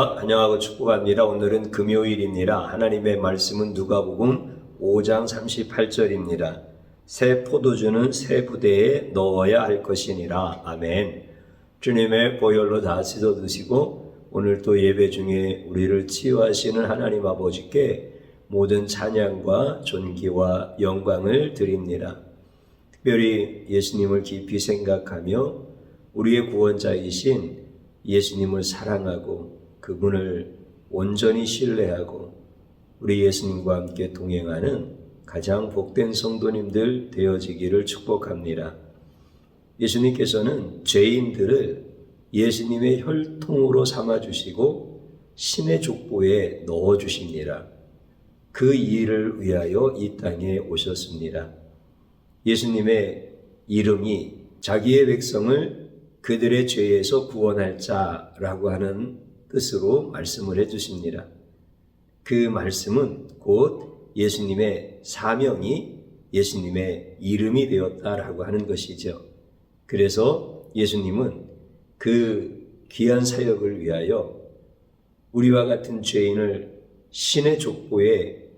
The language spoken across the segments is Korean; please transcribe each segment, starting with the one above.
할렐루야, 환영하고 축복합니다. 오늘은 금요일입니다. 하나님의 말씀은 누가복음 5장 38절입니다. 새 포도주는 새 부대에 넣어야 할 것이니라. 아멘. 주님의 보혈로 다 씻어 드시고 오늘 또 예배 중에 우리를 치유하시는 하나님 아버지께 모든 찬양과 존귀와 영광을 드립니다. 특별히 예수님을 깊이 생각하며 우리의 구원자이신 예수님을 사랑하고 그분을 온전히 신뢰하고 우리 예수님과 함께 동행하는 가장 복된 성도님들 되어지기를 축복합니다. 예수님께서는 죄인들을 예수님의 혈통으로 삼아주시고 신의 족보에 넣어주십니다. 그 일을 위하여 이 땅에 오셨습니다. 예수님의 이름이 자기의 백성을 그들의 죄에서 구원할 자라고 하는 뜻으로 말씀을 해주십니다. 그 말씀은 곧 예수님의 사명이 예수님의 이름이 되었다라고 하는 것이죠. 그래서 예수님은 그 귀한 사역을 위하여 우리와 같은 죄인을 신의 족보에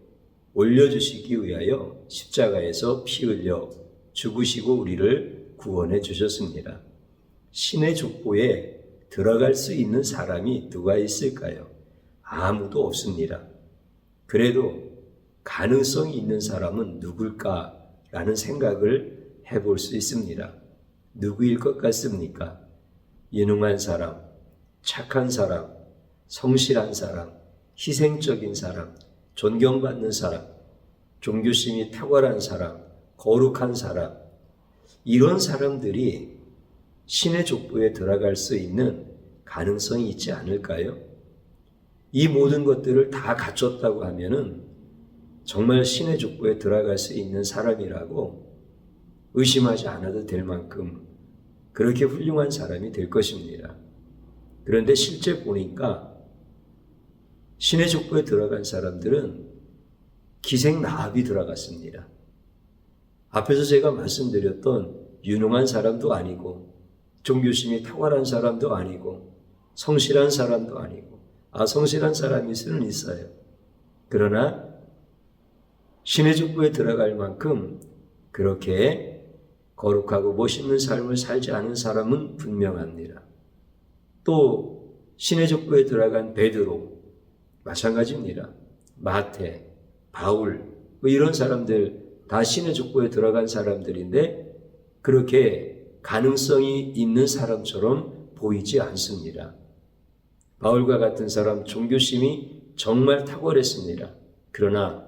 올려주시기 위하여 십자가에서 피 흘려 죽으시고 우리를 구원해 주셨습니다. 신의 족보에 들어갈 수 있는 사람이 누가 있을까요? 아무도 없습니다. 그래도 가능성이 있는 사람은 누굴까라는 생각을 해볼 수 있습니다. 누구일 것 같습니까? 유능한 사람, 착한 사람, 성실한 사람, 희생적인 사람, 존경받는 사람, 종교심이 탁월한 사람, 거룩한 사람, 이런 사람들이 신의 족보에 들어갈 수 있는 가능성이 있지 않을까요? 이 모든 것들을 다 갖췄다고 하면은 정말 신의 족보에 들어갈 수 있는 사람이라고 의심하지 않아도 될 만큼 그렇게 훌륭한 사람이 될 것입니다. 그런데 실제 보니까 신의 족보에 들어간 사람들은 기생나합이 들어갔습니다. 앞에서 제가 말씀드렸던 유능한 사람도 아니고 종교심이 탁월한 사람도 아니고 성실한 사람도 아니고 성실한 사람일 수는 있어요. 그러나 신의 족보에 들어갈 만큼 그렇게 거룩하고 멋있는 삶을 살지 않은 사람은 분명합니다. 또 신의 족보에 들어간 베드로 마찬가지입니다. 마태, 바울 이런 사람들 다 신의 족보에 들어간 사람들인데 그렇게 가능성이 있는 사람처럼 보이지 않습니다. 바울과 같은 사람 종교심이 정말 탁월했습니다. 그러나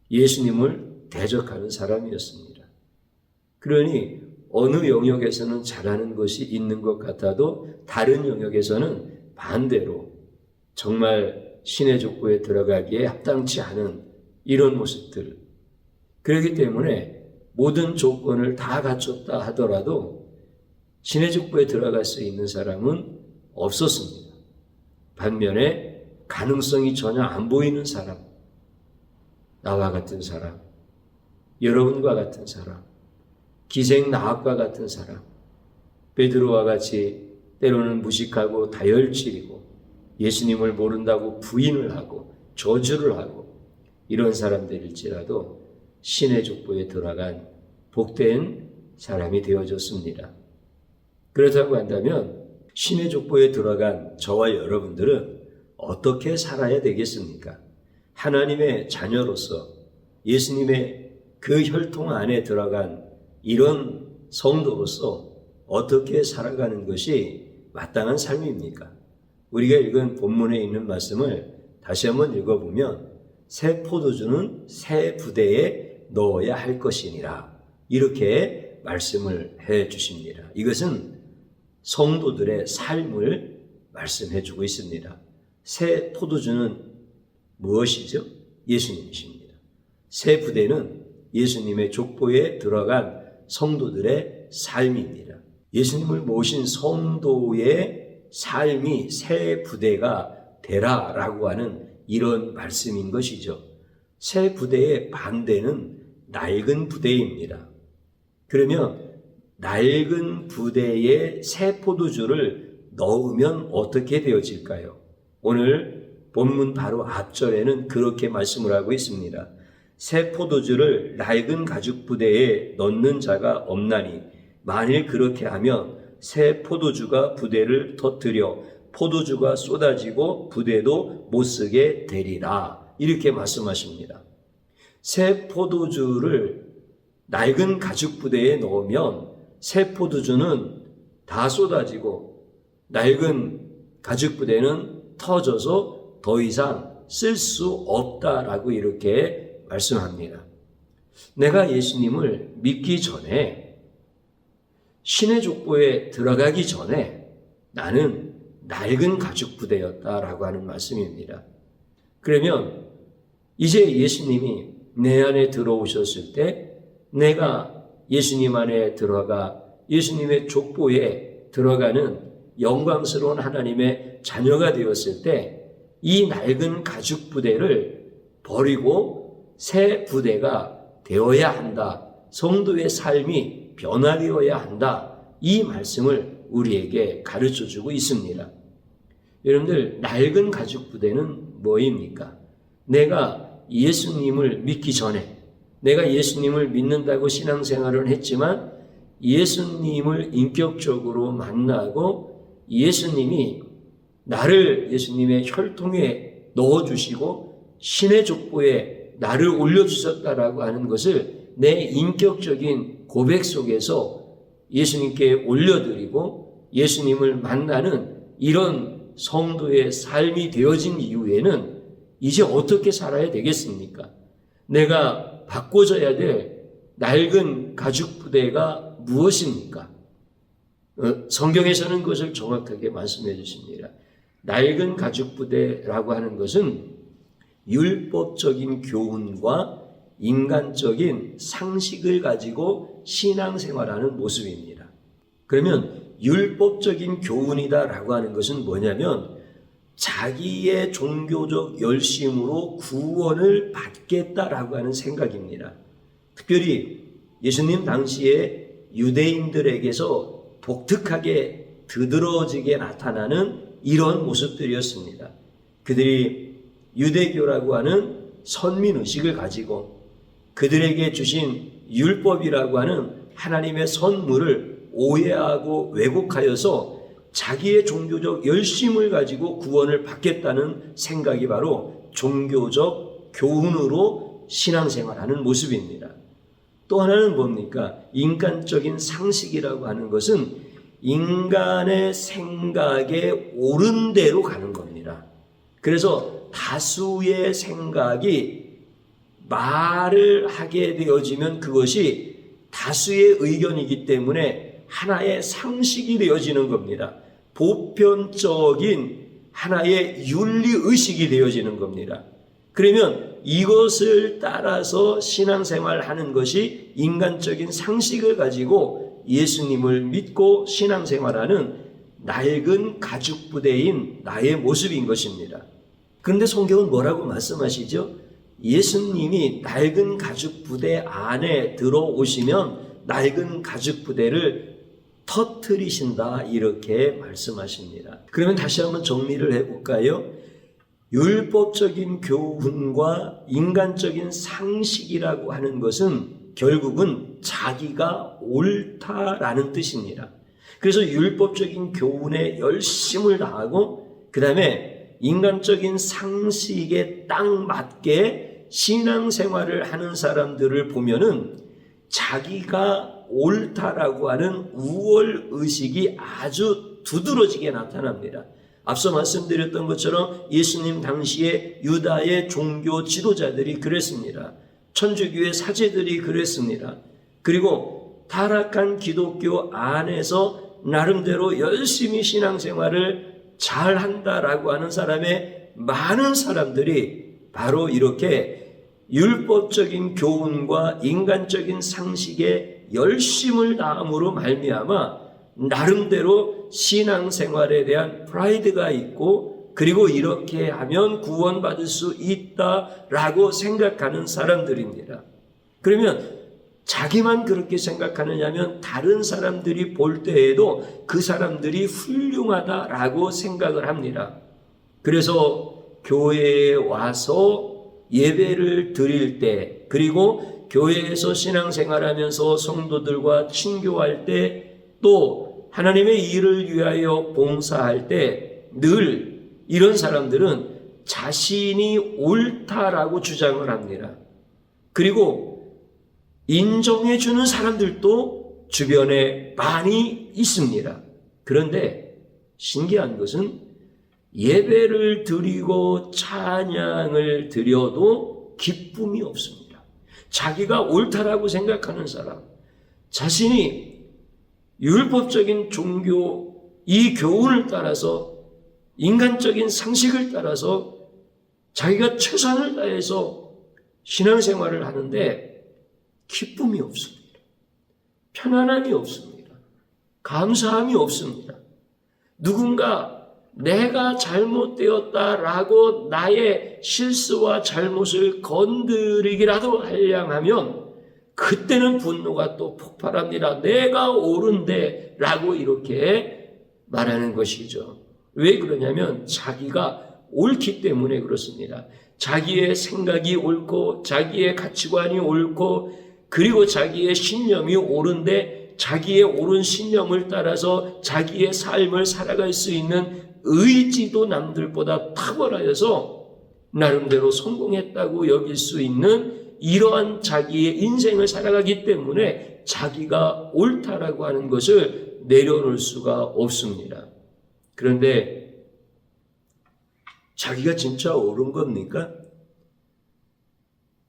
예수님을 대적하는 사람이었습니다. 그러니 어느 영역에서는 잘하는 것이 있는 것 같아도 다른 영역에서는 반대로 정말 신의 족보에 들어가기에 합당치 않은 이런 모습들. 그렇기 때문에 모든 조건을 다 갖췄다 하더라도 신의 족보에 들어갈 수 있는 사람은 없었습니다. 반면에 가능성이 전혀 안 보이는 사람, 나와 같은 사람, 여러분과 같은 사람, 기생나합과 같은 사람, 베드로와 같이 때로는 무식하고 다혈질이고 예수님을 모른다고 부인을 하고 저주를 하고 이런 사람들일지라도 신의 족보에 들어간 복된 사람이 되어졌습니다. 그렇다고 한다면 신의 족보에 들어간 저와 여러분들은 어떻게 살아야 되겠습니까? 하나님의 자녀로서 예수님의 그 혈통 안에 들어간 이런 성도로서 어떻게 살아가는 것이 마땅한 삶입니까? 우리가 읽은 본문에 있는 말씀을 다시 한번 읽어보면 새 포도주는 새 부대에 넣어야 할 것이니라 이렇게 말씀을 해 주십니다. 이것은 성도들의 삶을 말씀해 주고 있습니다. 새 포도주는 무엇이죠? 예수님이십니다. 새 부대는 예수님의 족보에 들어간 성도들의 삶입니다. 예수님을 모신 성도의 삶이 새 부대가 되라라고 하는 이런 말씀인 것이죠. 새 부대의 반대는 낡은 부대입니다. 그러면 낡은 부대에 새 포도주를 넣으면 어떻게 되어질까요? 오늘 본문 바로 앞절에는 그렇게 말씀을 하고 있습니다. 새 포도주를 낡은 가죽 부대에 넣는 자가 없나니 만일 그렇게 하면 새 포도주가 부대를 터뜨려 포도주가 쏟아지고 부대도 못 쓰게 되리라. 이렇게 말씀하십니다. 새 포도주를 낡은 가죽 부대에 넣으면 새 포도주는 다 쏟아지고 낡은 가죽 부대는 터져서 더 이상 쓸 수 없다라고 이렇게 말씀합니다. 내가 예수님을 믿기 전에, 신의 족보에 들어가기 전에 나는 낡은 가죽 부대였다라고 하는 말씀입니다. 그러면 이제 예수님이 내 안에 들어오셨을 때 내가 예수님 안에 들어가 예수님의 족보에 들어가는 영광스러운 하나님의 자녀가 되었을 때 이 낡은 가죽 부대를 버리고 새 부대가 되어야 한다. 성도의 삶이 변화되어야 한다. 이 말씀을 우리에게 가르쳐주고 있습니다. 여러분들, 낡은 가죽 부대는 뭐입니까? 내가 예수님을 믿기 전에, 내가 예수님을 믿는다고 신앙생활을 했지만 예수님을 인격적으로 만나고 예수님이 나를 예수님의 혈통에 넣어주시고 신의 족보에 나를 올려주셨다라고 하는 것을 내 인격적인 고백 속에서 예수님께 올려드리고 예수님을 만나는 이런 성도의 삶이 되어진 이후에는 이제 어떻게 살아야 되겠습니까? 내가 바꿔줘야 될 낡은 가죽 부대가 무엇입니까? 성경에서는 그것을 정확하게 말씀해 주십니다. 낡은 가죽 부대라고 하는 것은 율법적인 교훈과 인간적인 상식을 가지고 신앙생활하는 모습입니다. 그러면 율법적인 교훈이다라고 하는 것은 뭐냐면 자기의 종교적 열심으로 구원을 받겠다라고 하는 생각입니다. 특별히 예수님 당시에 유대인들에게서 독특하게 드드러지게 나타나는 이런 모습들이었습니다. 그들이 유대교라고 하는 선민의식을 가지고 그들에게 주신 율법이라고 하는 하나님의 선물을 오해하고 왜곡하여서 자기의 종교적 열심을 가지고 구원을 받겠다는 생각이 바로 종교적 교훈으로 신앙생활하는 모습입니다. 또 하나는 뭡니까? 인간적인 상식이라고 하는 것은 인간의 생각에 옳은 대로 가는 겁니다. 그래서 다수의 생각이 말을 하게 되어지면 그것이 다수의 의견이기 때문에 하나의 상식이 되어지는 겁니다. 보편적인 하나의 윤리의식이 되어지는 겁니다. 그러면 이것을 따라서 신앙생활하는 것이 인간적인 상식을 가지고 예수님을 믿고 신앙생활하는 낡은 가죽 부대인 나의 모습인 것입니다. 그런데 성경은 뭐라고 말씀하시죠? 예수님이 낡은 가죽 부대 안에 들어오시면 낡은 가죽 부대를 터뜨리신다 이렇게 말씀하십니다. 그러면 다시 한번 정리를 해볼까요? 율법적인 교훈과 인간적인 상식이라고 하는 것은 결국은 자기가 옳다라는 뜻입니다. 그래서 율법적인 교훈에 열심을 다하고 그 다음에 인간적인 상식에 딱 맞게 신앙생활을 하는 사람들을 보면은 자기가 옳다라고 하는 우월의식이 아주 두드러지게 나타납니다. 앞서 말씀드렸던 것처럼 예수님 당시에 유다의 종교 지도자들이 그랬습니다. 천주교의 사제들이 그랬습니다. 그리고 타락한 기독교 안에서 나름대로 열심히 신앙생활을 잘한다라고 하는 사람의 많은 사람들이 바로 이렇게 율법적인 교훈과 인간적인 상식에 열심을 다함으로 말미암아 나름대로 신앙생활에 대한 프라이드가 있고 그리고 이렇게 하면 구원받을 수 있다라고 생각하는 사람들입니다. 그러면 자기만 그렇게 생각하느냐면 다른 사람들이 볼 때에도 그 사람들이 훌륭하다라고 생각을 합니다. 그래서 교회에 와서 예배를 드릴 때, 그리고 교회에서 신앙생활하면서 성도들과 친교할 때, 또 하나님의 일을 위하여 봉사할 때 늘 이런 사람들은 자신이 옳다라고 주장을 합니다. 그리고 인정해 주는 사람들도 주변에 많이 있습니다. 그런데 신기한 것은 예배를 드리고 찬양을 드려도 기쁨이 없습니다. 자기가 옳다라고 생각하는 사람, 자신이 율법적인 종교, 이 교훈을 따라서, 인간적인 상식을 따라서 자기가 최선을 다해서 신앙생활을 하는데 기쁨이 없습니다. 편안함이 없습니다. 감사함이 없습니다. 누군가 내가 잘못되었다라고 나의 실수와 잘못을 건드리기라도 하려 하면 그때는 분노가 또 폭발합니다. 내가 옳은데 라고 이렇게 말하는 것이죠. 왜 그러냐면 자기가 옳기 때문에 그렇습니다. 자기의 생각이 옳고 자기의 가치관이 옳고 그리고 자기의 신념이 옳은데 자기의 옳은 신념을 따라서 자기의 삶을 살아갈 수 있는 의지도 남들보다 탁월하여서 나름대로 성공했다고 여길 수 있는 이러한 자기의 인생을 살아가기 때문에 자기가 옳다라고 하는 것을 내려놓을 수가 없습니다. 그런데 자기가 진짜 옳은 겁니까?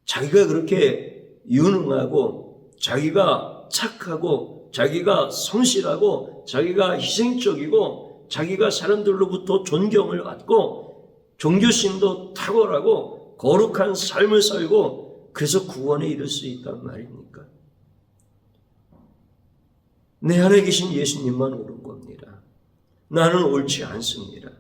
자기가 그렇게 유능하고 자기가 착하고 자기가 성실하고 자기가 희생적이고 자기가 사람들로부터 존경을 받고 종교심도 탁월하고 거룩한 삶을 살고 그래서 구원에 이를 수 있단 말입니까? 내 안에 계신 예수님만 옳은 겁니다. 나는 옳지 않습니다.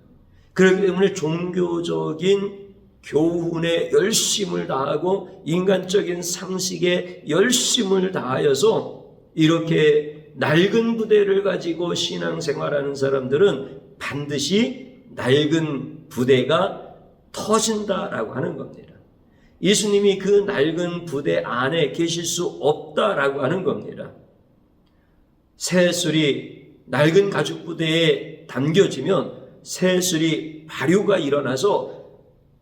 그렇기 때문에 종교적인 교훈에 열심을 다하고 인간적인 상식에 열심을 다하여서 이렇게 낡은 부대를 가지고 신앙생활하는 사람들은 반드시 낡은 부대가 터진다라고 하는 겁니다. 예수님이 그 낡은 부대 안에 계실 수 없다라고 하는 겁니다. 새술이 낡은 가죽 부대에 담겨지면 새술이 발효가 일어나서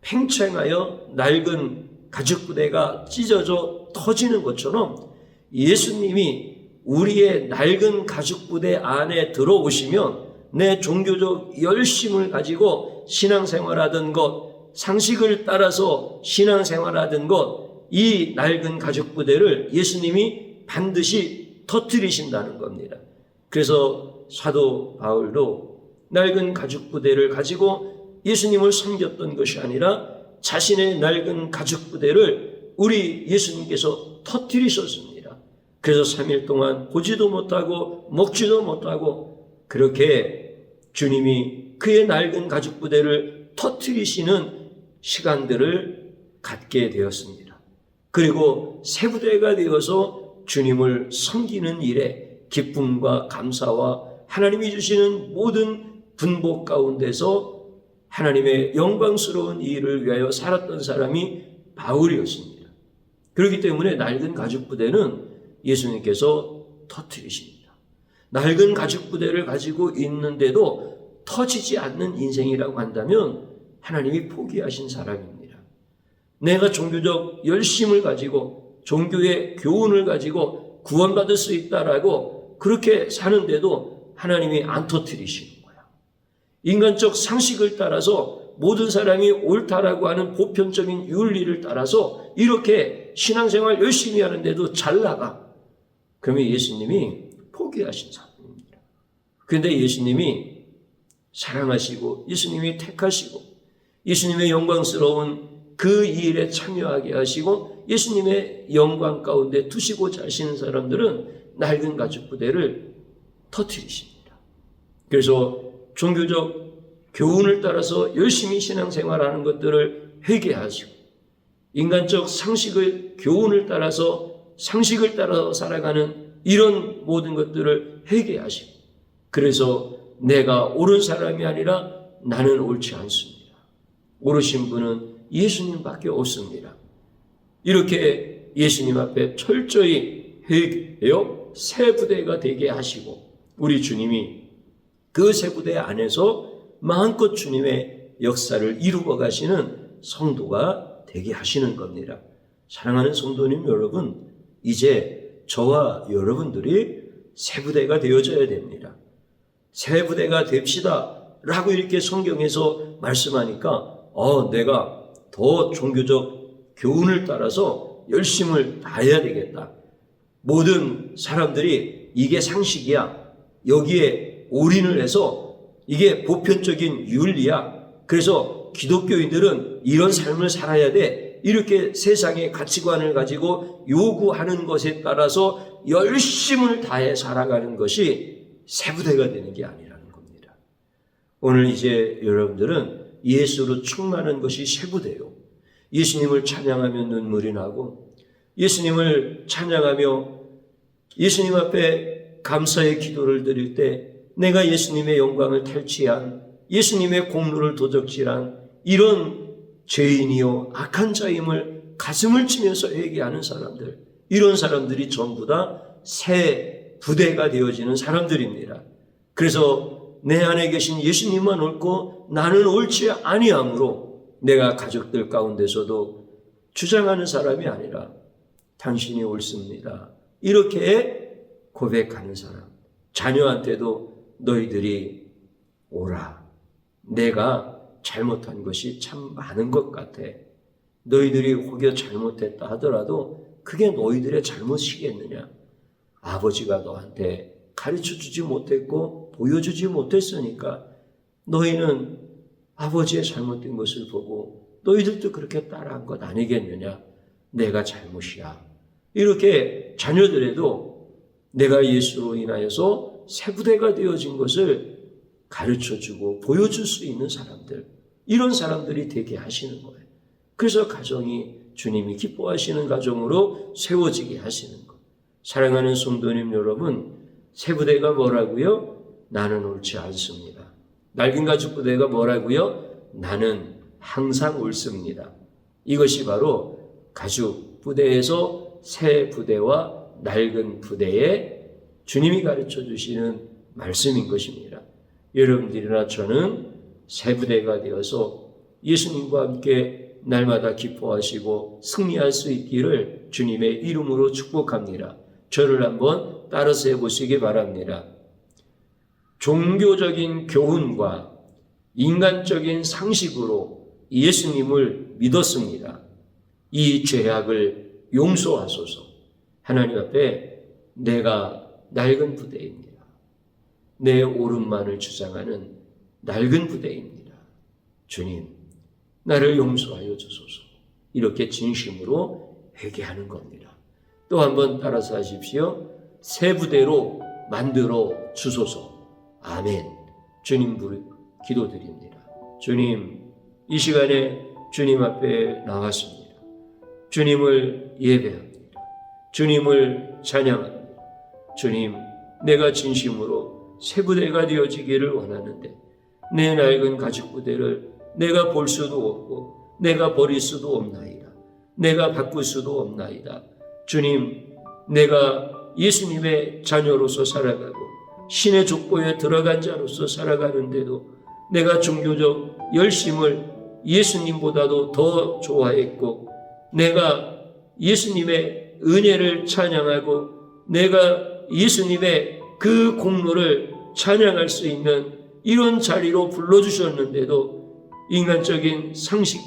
팽창하여 낡은 가죽 부대가 찢어져 터지는 것처럼 예수님이 우리의 낡은 가죽 부대 안에 들어오시면 내 종교적 열심을 가지고 신앙생활하던 것, 상식을 따라서 신앙생활하던 것, 이 낡은 가죽 부대를 예수님이 반드시 터뜨리신다는 겁니다. 그래서 사도 바울도 낡은 가죽 부대를 가지고 예수님을 섬겼던 것이 아니라 자신의 낡은 가죽 부대를 우리 예수님께서 터뜨리셨습니다. 그래서 3일 동안 보지도 못하고 먹지도 못하고 그렇게 주님이 그의 낡은 가죽 부대를 터뜨리시는 시간들을 갖게 되었습니다. 그리고 새 부대가 되어서 주님을 섬기는 일에 기쁨과 감사와 하나님이 주시는 모든 분복 가운데서 하나님의 영광스러운 일을 위하여 살았던 사람이 바울이었습니다. 그렇기 때문에 낡은 가죽 부대는 예수님께서 터뜨리십니다. 낡은 가죽 부대를 가지고 있는데도 터지지 않는 인생이라고 한다면 하나님이 포기하신 사람입니다. 내가 종교적 열심을 가지고 종교의 교훈을 가지고 구원받을 수 있다라고 그렇게 사는데도 하나님이 안 터뜨리시는 거야. 인간적 상식을 따라서 모든 사람이 옳다라고 하는 보편적인 윤리를 따라서 이렇게 신앙생활 열심히 하는데도 잘 나가. 그러면 예수님이 포기하신 사람입니다. 그런데 예수님이 사랑하시고 예수님이 택하시고 예수님의 영광스러운 그 일에 참여하게 하시고 예수님의 영광 가운데 두시고자 하시는 사람들은 낡은 가죽 부대를 터뜨리십니다. 그래서 종교적 교훈을 따라서 열심히 신앙생활하는 것들을 회개하시고 인간적 상식을 교훈을 따라서 상식을 따라 살아가는 이런 모든 것들을 회개하시고 그래서 내가 옳은 사람이 아니라 나는 옳지 않습니다. 오르신 분은 예수님밖에 없습니다. 이렇게 예수님 앞에 철저히 회개하여 새 부대가 되게 하시고 우리 주님이 그 새 부대 안에서 마음껏 주님의 역사를 이루어 가시는 성도가 되게 하시는 겁니다. 사랑하는 성도님 여러분, 이제 저와 여러분들이 새 부대가 되어져야 됩니다. 새 부대가 됩시다 라고 이렇게 성경에서 말씀하니까 내가 더 종교적 교훈을 따라서 열심을 다해야 되겠다. 모든 사람들이 이게 상식이야. 여기에 올인을 해서 이게 보편적인 윤리야. 그래서 기독교인들은 이런 삶을 살아야 돼. 이렇게 세상의 가치관을 가지고 요구하는 것에 따라서 열심을 다해 살아가는 것이 새 부대가 되는 게 아니라는 겁니다. 오늘 이제 여러분들은 예수로 충만한 것이 새 부대요. 예수님을 찬양하며 눈물이 나고 예수님을 찬양하며 예수님 앞에 감사의 기도를 드릴 때 내가 예수님의 영광을 탈취한 예수님의 공로를 도적질한 이런 죄인이요 악한 자임을 가슴을 치면서 회개하는 사람들, 이런 사람들이 전부 다 새 부대가 되어지는 사람들입니다. 그래서 내 안에 계신 예수님만 옳고 나는 옳지 아니하므로 내가 가족들 가운데서도 주장하는 사람이 아니라 당신이 옳습니다. 이렇게 고백하는 사람, 자녀한테도 너희들이 옳아. 내가 잘못한 것이 참 많은 것 같아. 너희들이 혹여 잘못했다 하더라도 그게 너희들의 잘못이겠느냐? 아버지가 너한테 가르쳐주지 못했고 보여주지 못했으니까 너희는 아버지의 잘못된 것을 보고 너희들도 그렇게 따라한 것 아니겠느냐? 내가 잘못이야. 이렇게 자녀들에도 내가 예수로 인하여서 새 부대가 되어진 것을 가르쳐주고 보여줄 수 있는 사람들, 이런 사람들이 되게 하시는 거예요. 그래서 가정이 주님이 기뻐하시는 가정으로 세워지게 하시는 것. 사랑하는 성도님 여러분, 새 부대가 뭐라고요? 나는 옳지 않습니다. 낡은 가죽 부대가 뭐라고요? 나는 항상 옳습니다. 이것이 바로 가죽 부대에서 새 부대와 낡은 부대에 주님이 가르쳐 주시는 말씀인 것입니다. 여러분들이나 저는 새 부대가 되어서 예수님과 함께 날마다 기뻐하시고 승리할 수 있기를 주님의 이름으로 축복합니다. 저를 한번 따라서 해보시기 바랍니다. 종교적인 교훈과 인간적인 상식으로 예수님을 믿었습니다. 이 죄악을 용서하소서. 하나님 앞에 내가 낡은 부대입니다. 내 옳음만을 주장하는 낡은 부대입니다. 주님, 나를 용서하여 주소서. 이렇게 진심으로 회개하는 겁니다. 또 한번 따라서 하십시오. 새 부대로 만들어 주소서. 아멘. 주님 기도드립니다. 주님, 이 시간에 주님 앞에 나왔습니다. 주님을 예배합니다. 주님을 찬양합니다. 주님, 내가 진심으로 새 부대가 되어지기를 원하는데 내 낡은 가죽 부대를 내가 볼 수도 없고 내가 버릴 수도 없나이다. 내가 바꿀 수도 없나이다. 주님, 내가 예수님의 자녀로서 살아가고 신의 족보에 들어간 자로서 살아가는데도 내가 종교적 열심을 예수님보다도 더 좋아했고 내가 예수님의 은혜를 찬양하고 내가 예수님의 그 공로를 찬양할 수 있는 이런 자리로 불러주셨는데도 인간적인 상식,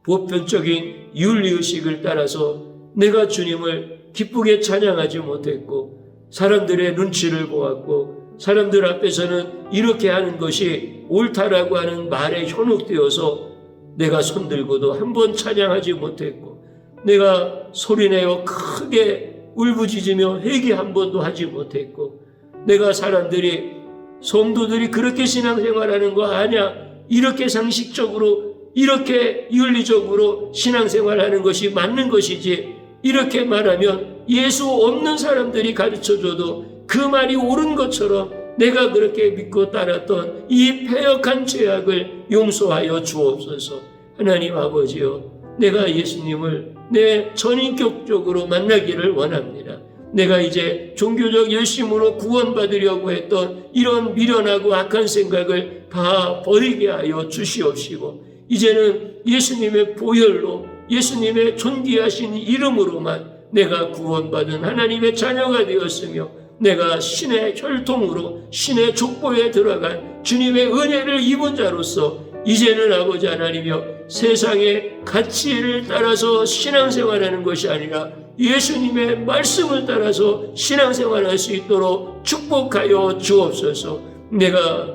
보편적인 윤리의식을 따라서 내가 주님을 기쁘게 찬양하지 못했고 사람들의 눈치를 보았고 사람들 앞에서는 이렇게 하는 것이 옳다라고 하는 말에 현혹되어서 내가 손들고도 한 번 찬양하지 못했고 내가 소리내어 크게 울부짖으며 회개 한 번도 하지 못했고 내가 사람들이 성도들이 그렇게 신앙생활하는 거 아냐, 이렇게 상식적으로 이렇게 윤리적으로 신앙생활하는 것이 맞는 것이지, 이렇게 말하면 예수 없는 사람들이 가르쳐줘도 그 말이 옳은 것처럼 내가 그렇게 믿고 따랐던 이 패역한 죄악을 용서하여 주옵소서. 하나님 아버지여, 내가 예수님을 내 전인격적으로 만나기를 원합니다. 내가 이제 종교적 열심으로 구원받으려고 했던 이런 미련하고 악한 생각을 다 버리게 하여 주시옵시고, 이제는 예수님의 보혈로, 예수님의 존귀하신 이름으로만 내가 구원받은 하나님의 자녀가 되었으며, 내가 신의 혈통으로 신의 족보에 들어간 주님의 은혜를 입은 자로서 이제는 아버지 하나님이여, 세상의 가치를 따라서 신앙생활하는 것이 아니라 예수님의 말씀을 따라서 신앙생활할 수 있도록 축복하여 주옵소서. 내가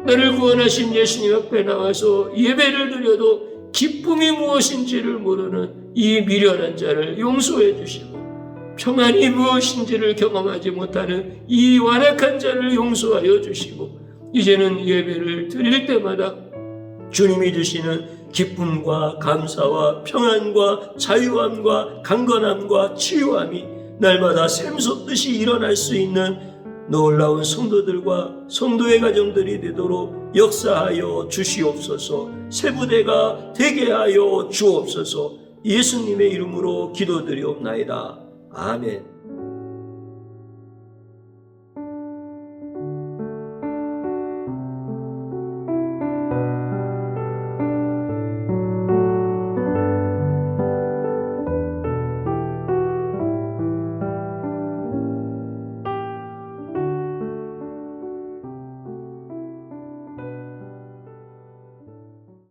나를 구원하신 예수님 앞에 나와서 예배를 드려도 기쁨이 무엇인지를 모르는 이 미련한 자를 용서해 주시고, 평안이 무엇인지를 경험하지 못하는 이 완악한 자를 용서하여 주시고, 이제는 예배를 드릴 때마다 주님이 주시는 기쁨과 감사와 평안과 자유함과 강건함과 치유함이 날마다 샘솟듯이 일어날 수 있는 놀라운 성도들과 성도의 가정들이 되도록 역사하여 주시옵소서. 새 부대가 되게 하여 주옵소서. 예수님의 이름으로 기도드리옵나이다. 아멘.